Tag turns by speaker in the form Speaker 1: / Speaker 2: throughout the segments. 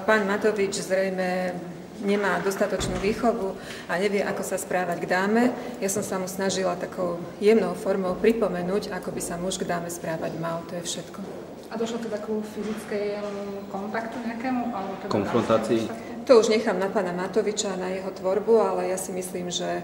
Speaker 1: Pán Matovič zrejme nemá dostatočnú výchovu a nevie, ako sa správať k dáme. Ja som sa mu snažila takou jemnou formou pripomenúť, ako by sa muž k dáme správať mal. To je všetko.
Speaker 2: A došlo to takú fyzickému kontaktu nejakému? Alebo
Speaker 3: konfrontácii?
Speaker 1: To už nechám na pána Matoviča, na jeho tvorbu, ale ja si myslím, že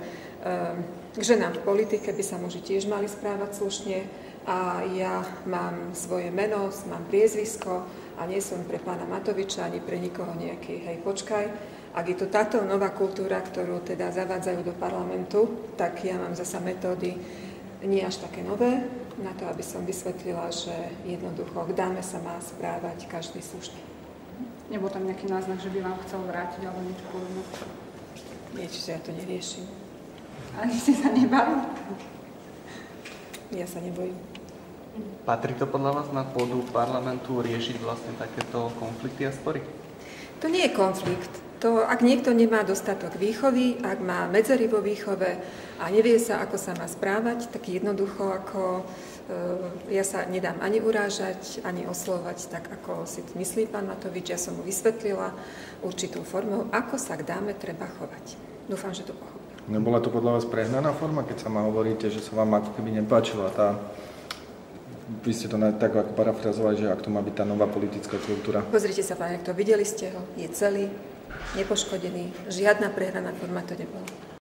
Speaker 1: k ženám v politike by sa muži tiež mali správať slušne a ja mám svoje meno, mám priezvisko a nie som pre pána Matoviča ani pre nikoho nejaký hej, počkaj. Ak je to táto nová kultúra, ktorú teda zavádzajú do parlamentu, tak ja mám zasa metódy nie až také nové, na to, aby som vysvetlila, že jednoducho k dáme sa má správať každý slušne.
Speaker 2: Nebol tam nejaký náznak, že by vám chcel vrátiť alebo niečo podobné?
Speaker 1: Nie, čiže ja to neriešim.
Speaker 2: Ani ste sa nebali?
Speaker 1: Ja sa nebojím.
Speaker 3: Patrí to podľa vás na pôdu parlamentu riešiť vlastne takéto konflikty a spory?
Speaker 1: To nie je konflikt. To, ak niekto nemá dostatok výchovy, ak má medzery vo výchove a nevie sa, ako sa má správať, tak jednoducho ja sa nedám ani urážať, ani oslovať tak, ako si myslí pán Matovič. Ja som mu vysvetlila určitou formou, ako sa k dáme treba chovať. Dúfam, že to pochopí.
Speaker 4: Nebola to podľa vás prehnaná forma, keď sa ma hovoríte, že sa vám ako keby nepáčila tá... Vy ste to tak ako parafrazovali, že ak to má byť tá nová politická kultúra.
Speaker 1: Pozrite sa, pán rektor, videli ste ho, je celý, nepoškodený, žiadna prehnaná forma to nebola.